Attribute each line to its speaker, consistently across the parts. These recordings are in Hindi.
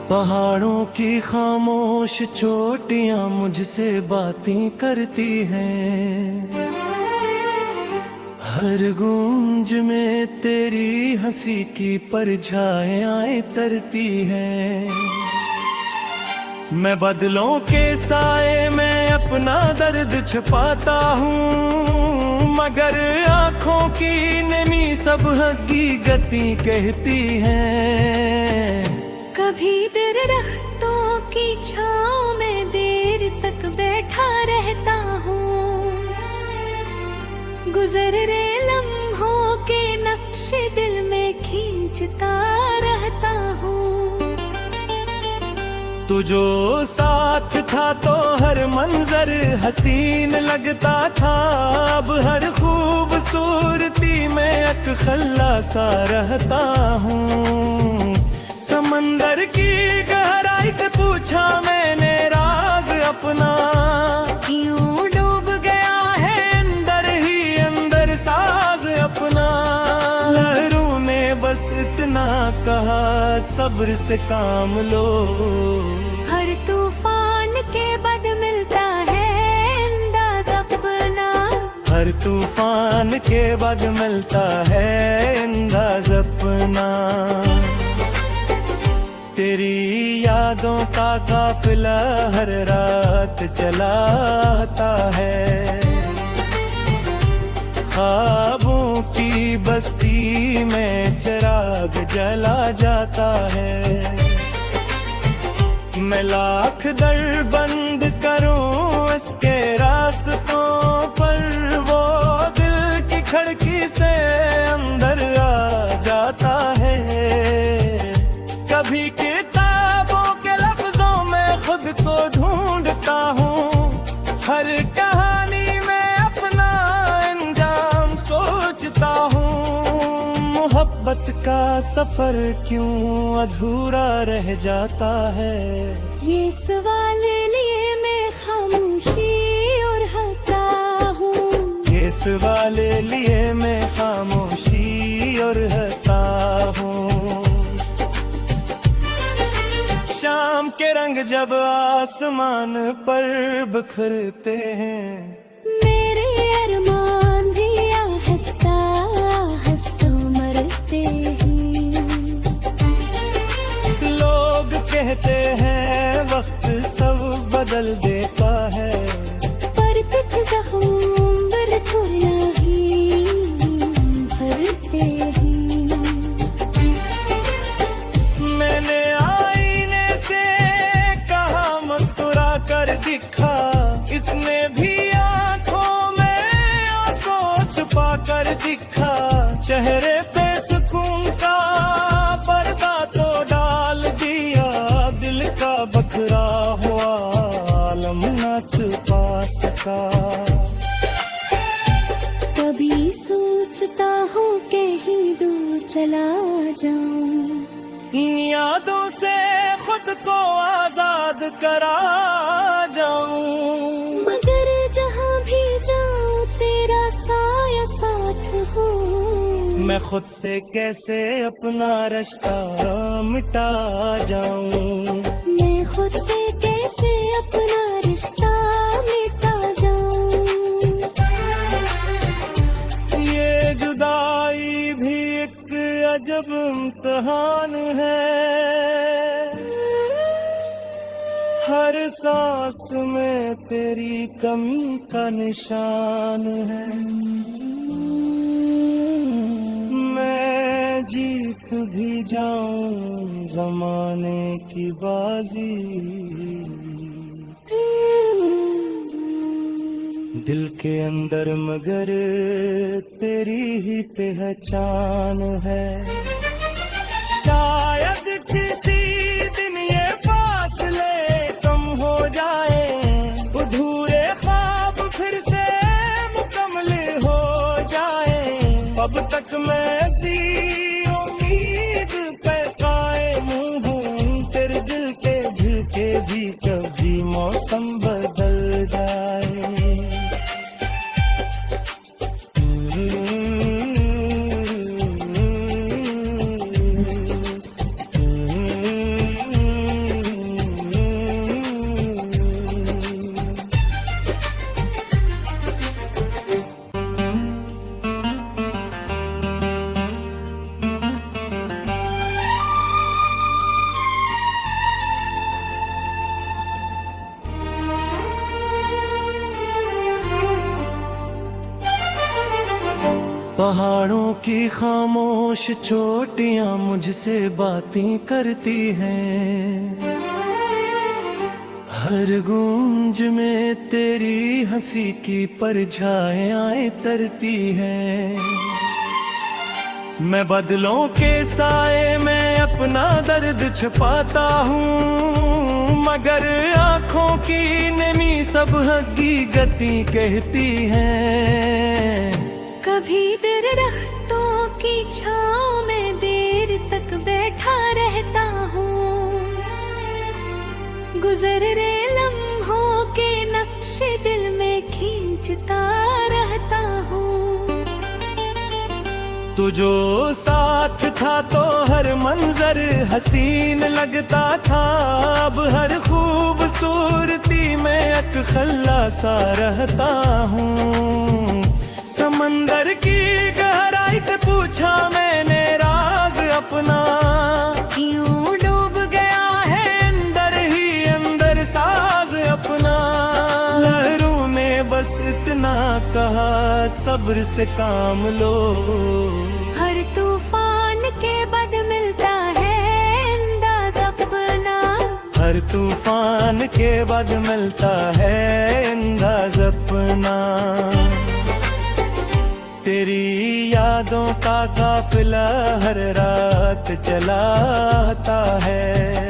Speaker 1: पहाड़ों की खामोश चोटियां मुझसे बातें करती हैं। हर गूंज में तेरी हंसी की परछाएं तरती हैं। मैं बदलों के साए में अपना दर्द छुपाता हूँ, मगर आँखों की नमी सब हकीकती कहती है।
Speaker 2: कभी दरख्तों की छाँव में देर तक बैठा रहता हूँ, गुजर रहे लम्हों के नक्शे दिल में खींचता रहता हूँ।
Speaker 1: तू जो साथ था तो हर मंजर हसीन लगता था, अब हर खूबसूरती में एक खल्ला सा रहता हूँ। समंदर की गहराई से पूछा मैंने राज अपना,
Speaker 2: क्यों डूब गया है
Speaker 1: अंदर ही अंदर साज अपना। लहरों ने बस इतना कहा सब्र से काम लो,
Speaker 2: हर तूफान के बाद मिलता है अंदाज अपना।
Speaker 1: हर तूफान के बाद मिलता है अंदाज अपना। तेरी यादों का काफिला हर रात चलाता है, ख्वाबों की बस्ती में चिराग जला जाता है। मैं लाख दर बंद करूं इसके रास्तों पर, वो दिल की खिड़की से अंदर आ जाता है। कभी किताबों के लफ्जों में खुद को ढूंढता हूँ, हर कहानी में अपना अंजाम सोचता हूँ। मोहब्बत का सफर क्यों अधूरा रह जाता है,
Speaker 2: ये सवाल लिए मैं खामोशी और हटा हूँ।
Speaker 1: ये सवाल लिए मैं खामोशी और हटा हूँ। शाम के रंग जब आसमान पर बिखरते हैं,
Speaker 2: मेरे अरमान भी हंसता हंसता मरते हैं।
Speaker 1: लोग कहते हैं वक्त सब बदल देता है,
Speaker 2: पर कुछ जख्म बरखुरना ही भरते हैं।
Speaker 1: मैंने आईने से कहा मुस्कुरा कर दिखा, इसने भी आंखों में आंसू छुपा कर दिखा। चेहरे पे सुकून का पर्दा तो डाल दिया, दिल का बखरा हुआ आलम न छुपा सका।
Speaker 2: कभी सोचता हूँ कहीं दूर चला जाऊं,
Speaker 1: इन यादों से खुद को आजाद करा जाऊं।
Speaker 2: मगर जहाँ भी जाऊं तेरा साया साथ हो।
Speaker 1: मैं खुद से कैसे अपना रिश्ता मिटा जाऊं,
Speaker 2: मैं खुद से कैसे अपना रिश्ता मिटा जाऊं।
Speaker 1: ये जुदाई भी एक अजब इम्तिहान है, हर सांस में तेरी कमी का निशान है। मैं जीत भी जाऊं जमाने की बाजी, दिल के अंदर मगर तेरी ही पहचान है। शायद किसी दिन ये फासले कम हो जाए, अधूरे ख्वाब फिर से मुकम्मल हो जाए। अब तक मैं ऐसी उम्मीद पे कायम हूँ, तेरे दिल के झुके भी कभी मौसम बदल जाए। पहाड़ों की खामोश चोटियां मुझसे बातें करती हैं, हर गूंज में तेरी हंसी की परछाएं तरती हैं। मैं बदलों के साए में अपना दर्द छिपाता हूँ, मगर आँखों की नमी सब हकीकती कहती है।
Speaker 2: कभी दरख्तों की छाँव में देर तक बैठा रहता हूँ, गुजर रहे लम्हों के नक्शे दिल में खींचता रहता हूँ।
Speaker 1: तू जो साथ था तो हर मंजर हसीन लगता था, अब हर खूबसूरती में अकखल्ला सा रहता हूँ। समंदर की गहराई से पूछा मैंने राज अपना,
Speaker 2: यूं डूब गया है
Speaker 1: अंदर ही अंदर साज अपना। लहरों ने बस इतना कहा सब्र से काम लो,
Speaker 2: हर तूफान के बाद मिलता है अंदाज अपना।
Speaker 1: हर तूफान के बाद मिलता है अंदाज अपना। तेरी यादों का काफिला हर रात चला आता है,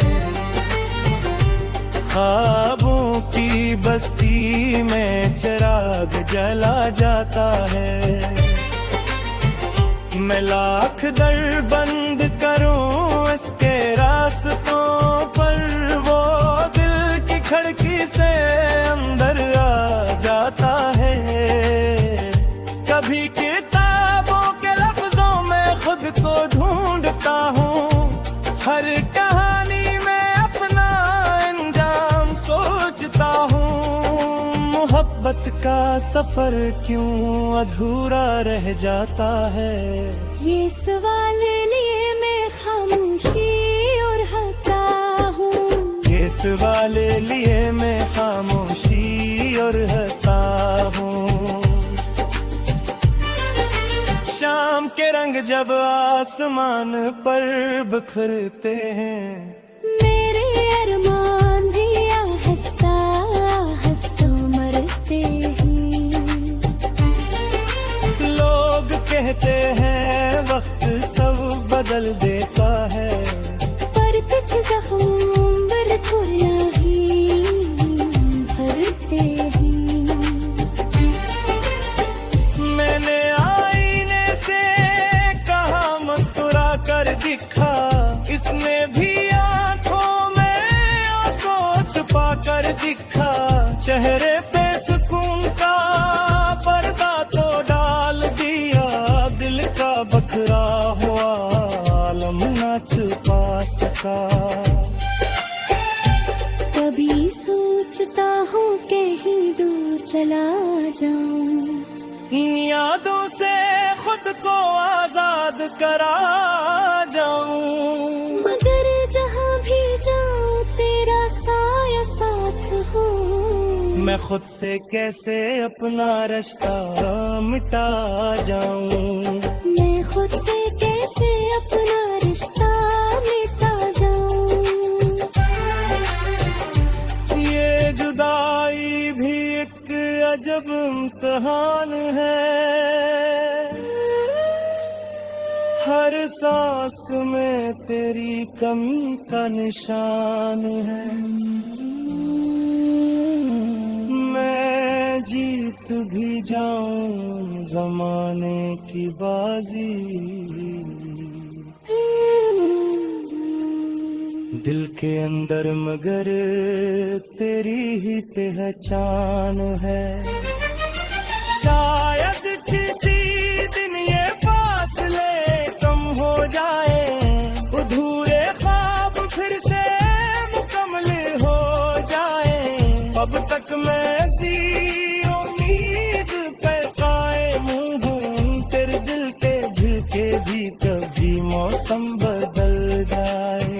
Speaker 1: ख्वाबों की बस्ती में चिराग जला जाता है। मैं लाख दर बंद करूं इसके रास्तों पर, वो दिल की खिड़की से अंदर आ जाता है। कभी किताबों के लफ्जों में खुद को ढूंढता हूँ, हर कहानी में अपना अंजाम सोचता हूँ। मोहब्बत का सफर क्यों अधूरा रह जाता है,
Speaker 2: ये सवाल लिए मैं खामोशी और हटा हूँ।
Speaker 1: ये सवाल लिए मैं खामोशी और हटा हूँ। शाम के रंग जब आसमान पर बिखरते हैं,
Speaker 2: मेरे अरमान भी आहिस्ता आहिस्ता मरते हैं।
Speaker 1: लोग कहते हैं वक्त सब बदल देता है,
Speaker 2: पर कुछ जख्म बरखुरियां ही भरते हैं।
Speaker 1: मैंने आईने से कहा मुस्कुरा कर दिखा, इसने भी आंखों में आंसू छुपा कर दिखा। चेहरे पे सुकून का पर्दा तो डाल दिया, दिल का बखरा हुआ आलम न छुपा सका।
Speaker 2: कभी सोचता हूँ कहीं दूर चला जाऊं,
Speaker 1: इन यादों से खुद को आजाद करा जाऊं।
Speaker 2: मगर जहाँ भी जाऊं तेरा साया साथ हो।
Speaker 1: मैं खुद से कैसे अपना रिश्ता मिटा जाऊं,
Speaker 2: मैं खुद से कैसे अपना रिश्ता मिटा जाऊं।
Speaker 1: ये जुदाई भी एक अजब इम्तिहान है, हर सांस में तेरी कमी का निशान है। मैं जीत भी जाऊं जमाने की बाजी, दिल के अंदर मगर तेरी ही पहचान है। शायद किसी दिन ये फासले कम हो जाए, अधूरे ख्वाब फिर से मुकम्मल हो जाए। अब तक मैं ऐसी उम्मीद पे कायम हूँ, तेरे दिल के झिलके भी कभी मौसम बदल जाए।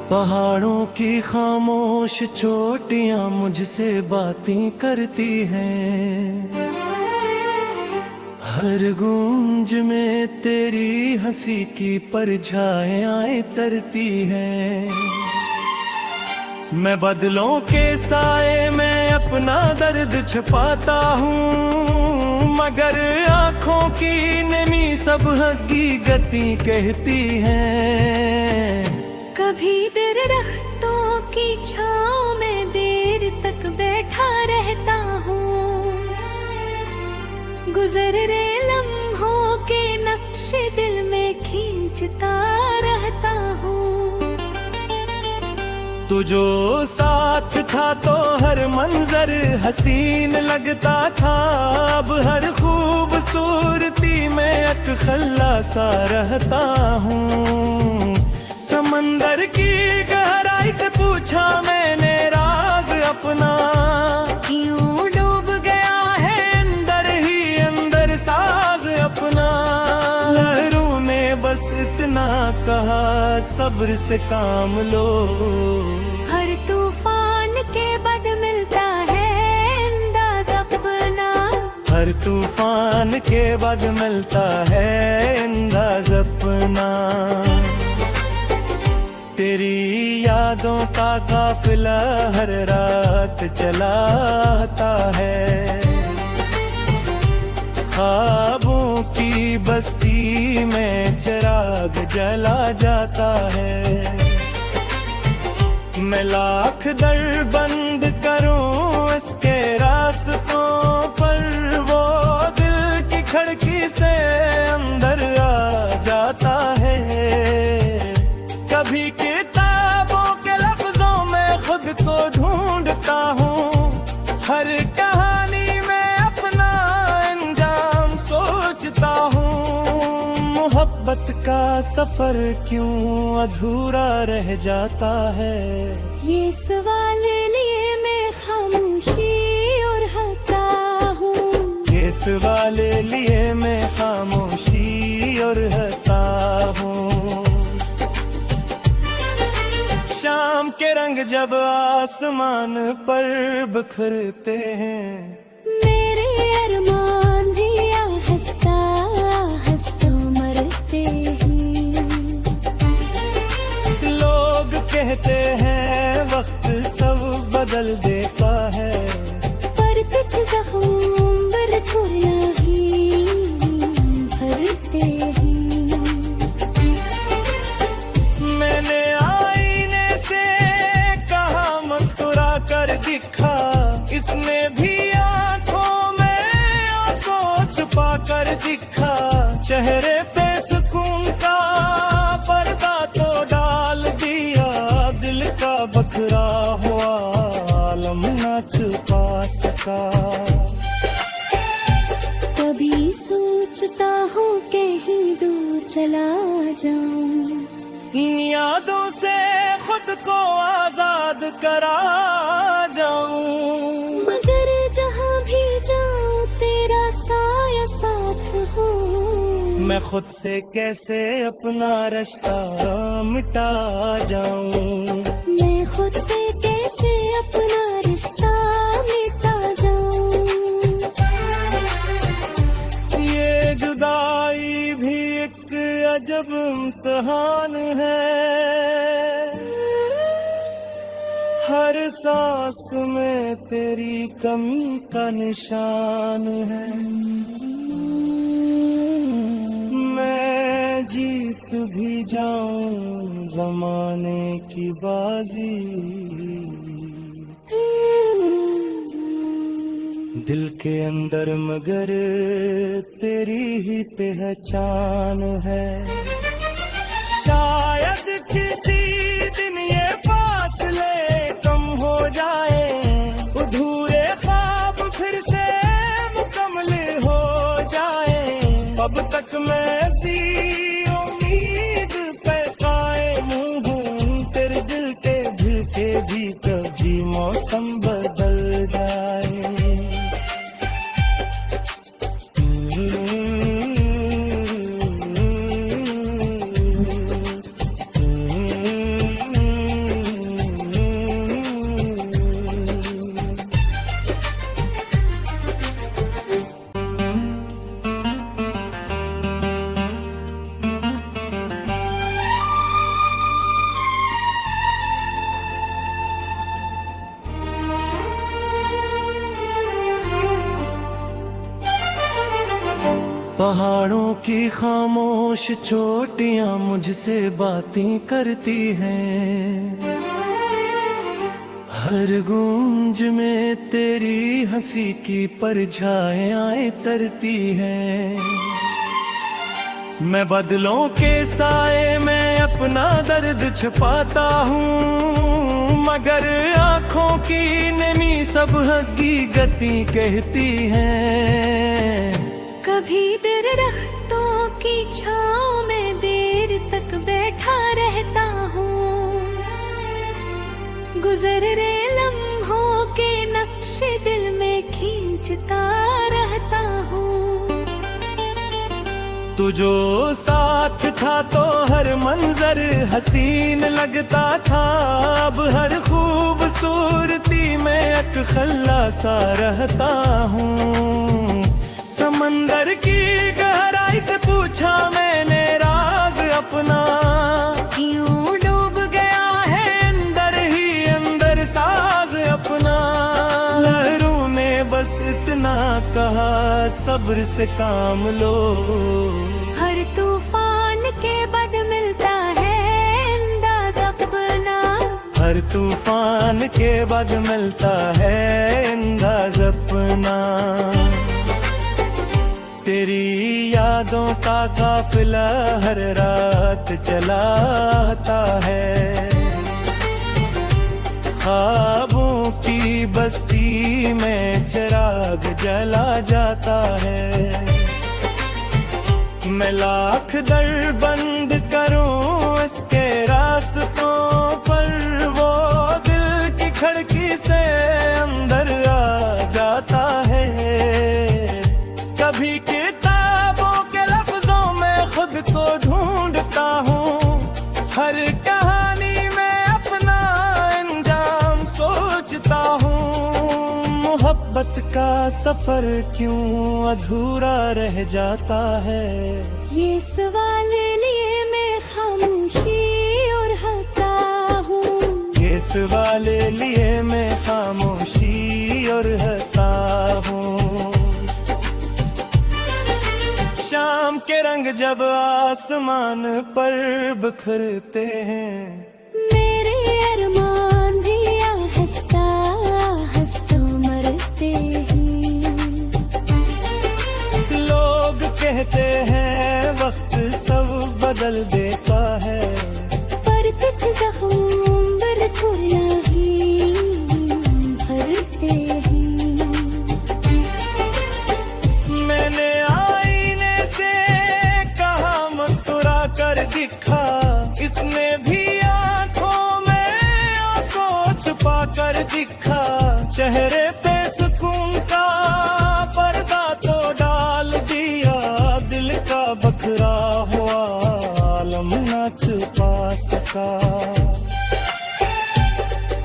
Speaker 1: पहाड़ों की खामोश चोटियां मुझसे बातें करती हैं, हर गूंज में तेरी हंसी की परछाएं तरती हैं। मैं बदलों के साए में अपना दर्द छुपाता हूँ, मगर आँखों की नमी सब हकीकती कहती हैं।
Speaker 2: कभी दरख्तों की छाँव में देर तक बैठा रहता हूँ, गुजर रहे लम्हों के नक्शे दिल में खींचता रहता हूँ।
Speaker 1: तू जो साथ था तो हर मंजर हसीन लगता था, अब हर खूबसूरती में अटखल्ला सा रहता हूँ। समंदर की गहराई से पूछा मैंने राज अपना,
Speaker 2: क्यों डूब गया है
Speaker 1: अंदर ही अंदर साज अपना। लहरों ने बस इतना कहा सब्र से काम लो,
Speaker 2: हर तूफान के बाद मिलता है अंदाज अपना,
Speaker 1: हर तूफान के बाद मिलता है अंदाज अपना। तेरी यादों का काफिला हर रात चलाता है, ख्वाबों की बस्ती में चिराग जला जाता है। मैं लाख दर बंद करूं इसके रास्तों पर, वो दिल की खिड़की से अंदर आ जाता है। कभी किताबों के लफ्जों में खुद को ढूंढता हूँ, हर कहानी में अपना अंजाम सोचता हूँ। मोहब्बत का सफर क्यों अधूरा रह जाता है,
Speaker 2: ये सवाल लिए मैं खामोशी और हटा हूँ,
Speaker 1: ये सवाल लिए मैं खामोशी और हटा हूँ। शाम के रंग जब आसमान पर बिखरते हैं,
Speaker 2: मेरे अरमान भी हंसता हंसता मरते हैं।
Speaker 1: लोग कहते हैं वक्त सब बदल देता है,
Speaker 2: पर कुछ जख्म बरखुरियां ही भरते हैं।
Speaker 1: मैंने आईने से कहा मुस्कुरा कर दिखा, इसने भी आंखों में आंसू छुपा कर दिखा। चेहरे पे सुकून का पर्दा तो डाल दिया, दिल का बखरा हुआ आलम न छुपा सका।
Speaker 2: कभी सोचता हूँ कहीं दूर चला जाऊं,
Speaker 1: इन यादों से खुद को आजाद करा जाऊं,
Speaker 2: मगर जहाँ भी जाऊं तेरा साया साथ हो।
Speaker 1: मैं खुद से कैसे अपना रिश्ता मिटा जाऊं,
Speaker 2: मैं खुद से कैसे अपना रिश्ता मिटा जाऊं।
Speaker 1: ये जुदाई भी एक अजब इम्तिहान है, हर सांस में तेरी कमी का निशान है। मैं जीत भी जाऊं जमाने की बाजी, दिल के अंदर मगर तेरी ही पहचान है। शायद किसी दिन ये फासले कम हो जाए, अधूरे ख्वाब फिर से मुकम्मल हो जाए। अब तक मैं ऐसी उम्मीद पे कायम हूँ, तेरे दिल के दिल के भी कभी मौसम बदल जाए। पहाड़ों की खामोश चोटियां मुझसे बातें करती हैं, हर गूंज में तेरी हंसी की परछाएं तरती हैं। मैं बदलों के साए में अपना दर्द छुपाता हूँ, मगर आँखों की नमी सब हकीकती कहती है।
Speaker 2: कभी दरख्तों की छाँव में देर तक बैठा रहता हूँ, गुजर रहे लम्हों के नक्शे दिल में खींचता रहता हूँ।
Speaker 1: तू जो साथ था तो हर मंजर हसीन लगता था, अब हर खूबसूरती में एक खल्लासा रहता हूँ। समंदर की गहराई से पूछा मैंने राज अपना,
Speaker 2: यूं डूब गया है
Speaker 1: अंदर ही अंदर साज अपना। लहरों ने बस इतना कहा सब्र से काम लो,
Speaker 2: हर तूफान के बाद मिलता है अंदाज अपना,
Speaker 1: हर तूफान के बाद मिलता है अंदाज अपना। तेरी यादों का काफिला हर रात चलाता है, ख्वाबों की बस्ती में चिराग जला जाता है। मैं लाख दर बंद करूं इसके रास्तों पर, वो दिल की खिड़की से अंदर आ जाता है। कभी किताबों के लफ्जों में खुद को ढूंढता हूँ, हर कहानी में अपना अंजाम सोचता हूँ। मोहब्बत का सफर क्यों अधूरा रह जाता है,
Speaker 2: ये सवाल लिए मैं खामोशी और हता हूँ,
Speaker 1: ये सवाल लिए मैं खामोशी और हता हूँ। शाम के रंग जब आसमान पर बिखरते हैं,
Speaker 2: मेरे अरमान भी आहिस्ता आहिस्ता मरते हैं।
Speaker 1: लोग कहते हैं वक्त सब बदल देता है,
Speaker 2: पर कुछ जख्म बरखुला ही भरते हैं।
Speaker 1: मैंने आईने से कहा मुस्कुरा कर दिखा, इसने भी आंखों में आंसू छुपा कर दिखा। चेहरे पे सुकून का पर्दा तो डाल दिया, दिल का बखरा हुआ आलम ना छुपा सका।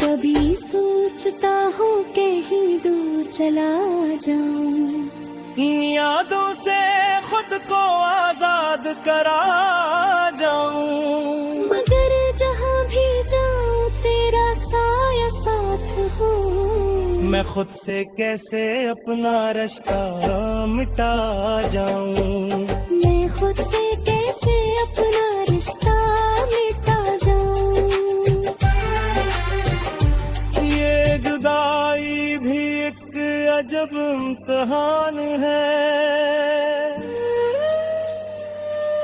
Speaker 2: कभी सोचता हूँ कहीं दूर चला जाऊं,
Speaker 1: इन यादों से खुद को आजाद करा जाऊं,
Speaker 2: मगर जहाँ भी जाऊं तेरा साया साथ हो।
Speaker 1: मैं खुद से कैसे अपना रिश्ता मिटा जाऊं,
Speaker 2: मैं खुद से कैसे अपना रिश्ता मिटा जाऊं।
Speaker 1: ये जुदाई भी एक अजब इम्तिहान है,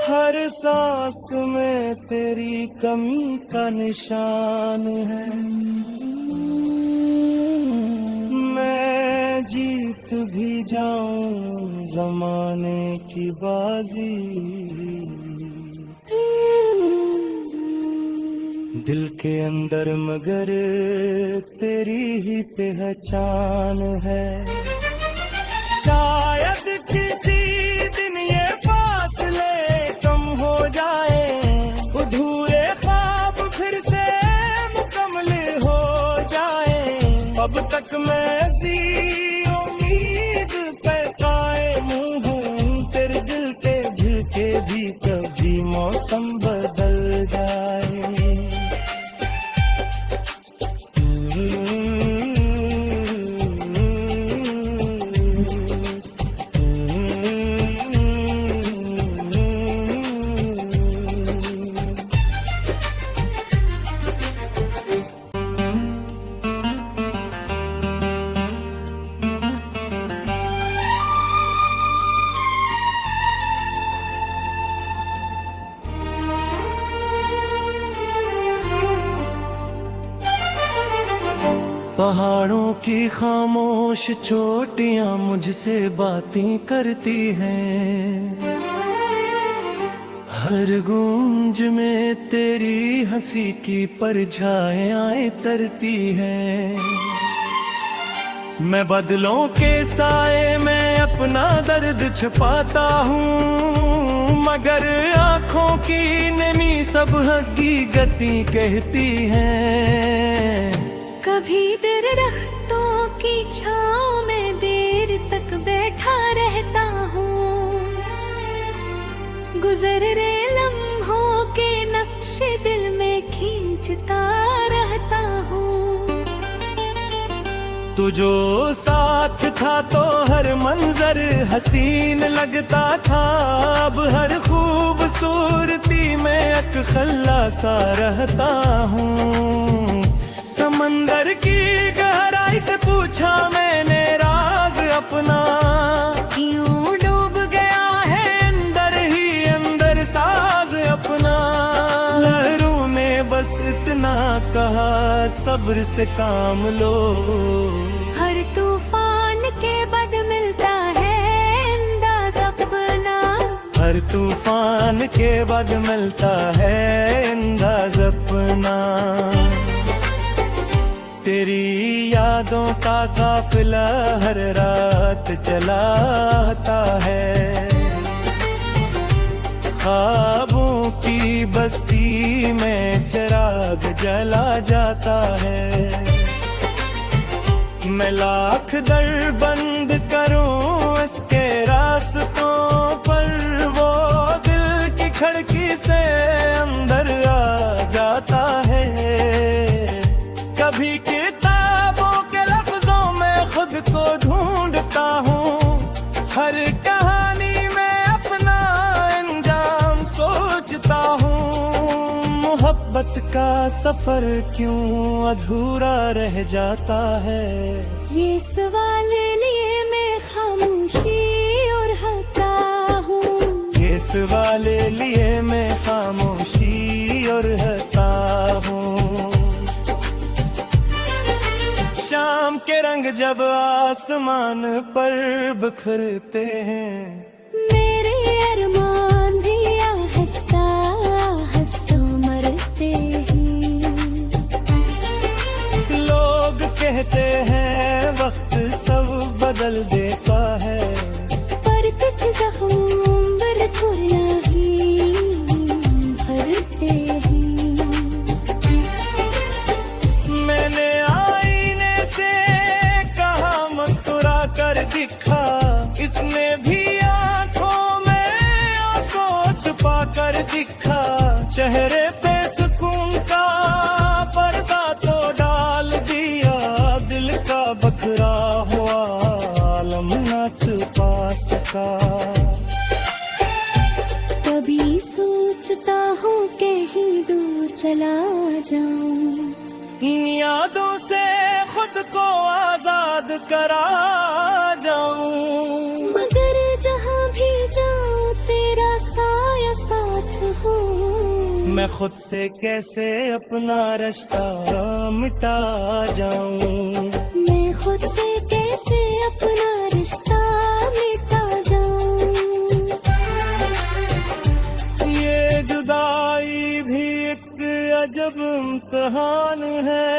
Speaker 1: हर सांस में तेरी कमी का निशान है। मैं जीत भी जाऊं जमाने की बाजी, दिल के अंदर मगर तेरी ही पहचान है। शायद किसी दिन ये फासले कम हो जाए, अधूरे ख्वाब फिर से मुकम्मल हो जाए। अब तक मैं ऐसी उम्मीद पे कायम हूँ, तेरे दिल के झिलके भी कभी मौसम बदल जाए। पहाड़ों की खामोश चोटियां मुझसे बातें करती हैं, हर गूंज में तेरी हंसी की परछाएं तरती हैं। मैं बदलों के साए में अपना दर्द छुपाता हूँ, मगर आँखों की नमी सब हकीकती कहती है।
Speaker 2: कभी दरख्तों की छाँव में देर तक बैठा रहता हूँ, गुजर रहे लम्हों के नक्शे दिल में खींचता रहता हूँ।
Speaker 1: तू जो साथ था तो हर मंजर हसीन लगता था, अब हर खूबसूरती में एक खल्ला सा रहता हूँ। समंदर की गहराई से पूछा मैंने राज अपना,
Speaker 2: क्यों
Speaker 1: डूब गया है अंदर ही अंदर साज अपना। लहरों ने बस इतना कहा सब्र से काम लो,
Speaker 2: हर तूफान के बाद मिलता है अंदाज अपना,
Speaker 1: हर तूफान के बाद मिलता है अंदाज अपना। तेरी यादों का काफिला हर रात चलाता है, ख्वाबों की बस्ती में चिराग जला जाता है। मैं लाख दर बंद करूं इसके रास्तों पर, वो दिल की खिड़की से अंदर आ जाता है। कभी किताबों के लफ्जों में खुद को ढूंढता हूँ, हर कहानी में अपना अंजाम सोचता हूँ। मोहब्बत का सफर क्यों अधूरा रह जाता है,
Speaker 2: ये सवाल लिए मैं खामोशी और हता हूँ,
Speaker 1: ये सवाल लिए मैं खामोशी और हता हूँ। शाम के रंग जब आसमान पर बिखरते हैं,
Speaker 2: मेरे अरमान भी हंसता हंसता मरते हैं।
Speaker 1: लोग कहते हैं वक्त सब बदल देता है,
Speaker 2: पर कुछ जख्म बरखुरना ही भरते हैं।
Speaker 1: मैंने आईने से कहा मुस्कुरा कर दिखा, इसने भी आंखों में आंसू छुपा कर दिखा। चेहरे पे सुकून का पर्दा तो डाल दिया, दिल का बखरा हुआ आलम न छुपा सका।
Speaker 2: कभी सोचता हूँ कहीं दूर चला जाऊं,
Speaker 1: इन यादों से खुद को आजाद करा जाऊं,
Speaker 2: मगर जहाँ भी जाऊं तेरा साया साथ हो।
Speaker 1: मैं खुद से कैसे अपना रिश्ता मिटा जाऊं,
Speaker 2: मैं खुद से कैसे अपना रिश्ता मिटा जाऊं।
Speaker 1: ये जुदाई भी एक अजब इम्तिहान है,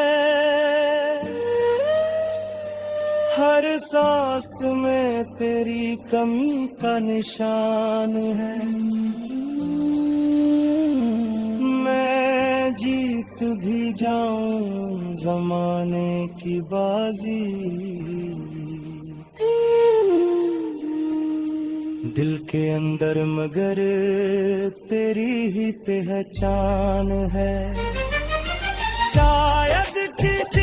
Speaker 1: हर सांस में तेरी कमी का निशान है। मैं जीत भी जाऊं जमाने की बाजी, दिल के अंदर मगर तेरी ही पहचान है। शायद किसी